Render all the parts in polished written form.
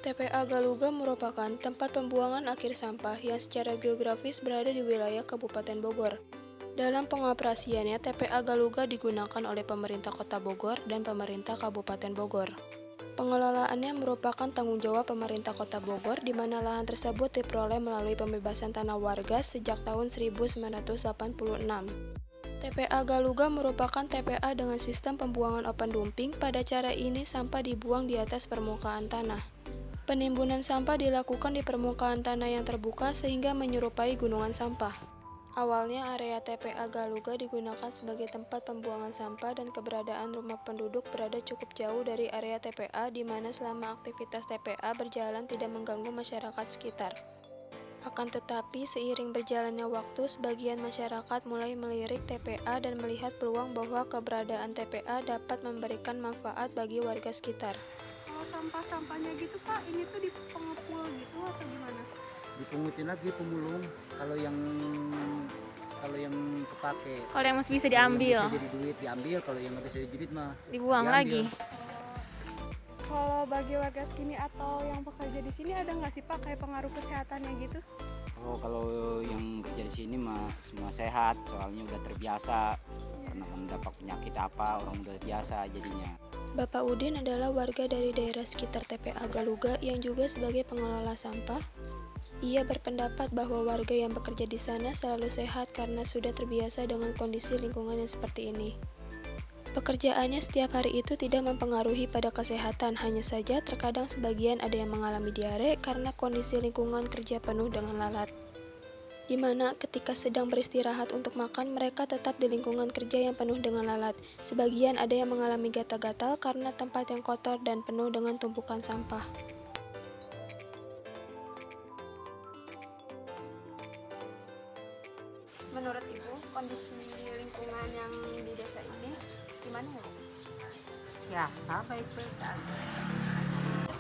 TPA Galuga merupakan tempat pembuangan akhir sampah yang secara geografis berada di wilayah Kabupaten Bogor. Dalam pengoperasiannya, TPA Galuga digunakan oleh pemerintah Kota Bogor dan pemerintah Kabupaten Bogor. Pengelolaannya merupakan tanggung jawab pemerintah Kota Bogor, di mana lahan tersebut diperoleh melalui pembebasan tanah warga sejak tahun 1986. TPA Galuga merupakan TPA dengan sistem pembuangan open dumping. Pada cara ini, sampah dibuang di atas permukaan tanah. Penimbunan sampah dilakukan di permukaan tanah yang terbuka sehingga menyerupai gunungan sampah. Awalnya area TPA Galuga digunakan sebagai tempat pembuangan sampah dan keberadaan rumah penduduk berada cukup jauh dari area TPA, di mana selama aktivitas TPA berjalan tidak mengganggu masyarakat sekitar. Akan tetapi, seiring berjalannya waktu, sebagian masyarakat mulai melirik TPA dan melihat peluang bahwa keberadaan TPA dapat memberikan manfaat bagi warga sekitar. Kalau sampah-sampahnya gitu Pak, ini tuh dipengepul gitu atau gimana? Dipungutin lagi pemulung kalau yang kepake. Kalau yang masih bisa Kalau yang diambil, bisa jadi duit diambil, kalau yang nggak bisa jadi duit mah dibuang diambil. lagi. Kalau bagi warga sini atau yang bekerja di sini ada nggak sih Pak kayak pengaruh kesehatannya gitu? Oh, kalau yang kerja di sini mah semua sehat, soalnya udah terbiasa. Pernah mendapat penyakit apa, orang udah biasa jadinya. Bapak Udin adalah warga dari daerah sekitar TPA Galuga yang juga sebagai pengelola sampah. Ia berpendapat bahwa warga yang bekerja di sana selalu sehat karena sudah terbiasa dengan kondisi lingkungan yang seperti ini. Pekerjaannya setiap hari itu tidak mempengaruhi pada kesehatan, hanya saja terkadang sebagian ada yang mengalami diare karena kondisi lingkungan kerja penuh dengan lalat. Di mana ketika sedang beristirahat untuk makan, mereka tetap di lingkungan kerja yang penuh dengan lalat. Sebagian ada yang mengalami gatal-gatal karena tempat yang kotor dan penuh dengan tumpukan sampah. Menurut Ibu, kondisi lingkungan yang di desa ini gimana ya Bu? Biasa, baik-baik aja.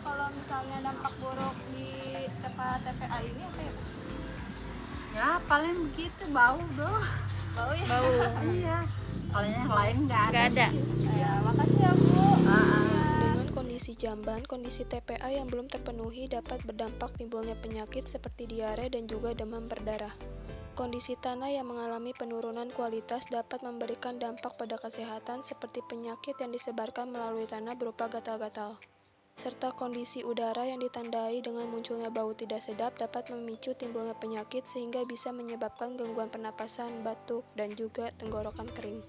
Kalau misalnya dampak buruk di tempat TPA ini apa ya Bu? Ya paling begitu, bau doh. Bau ya? Bau. Iya, kalau yang lain nggak Nggak ada. Ya, makasih ya Bu. Dengan kondisi jamban, kondisi TPA yang belum terpenuhi dapat berdampak timbulnya penyakit seperti diare dan juga demam berdarah. Kondisi tanah yang mengalami penurunan kualitas dapat memberikan dampak pada kesehatan seperti penyakit yang disebarkan melalui tanah berupa gatal-gatal. Serta kondisi udara yang ditandai dengan munculnya bau tidak sedap dapat memicu timbulnya penyakit sehingga bisa menyebabkan gangguan pernapasan, batuk, dan juga tenggorokan kering.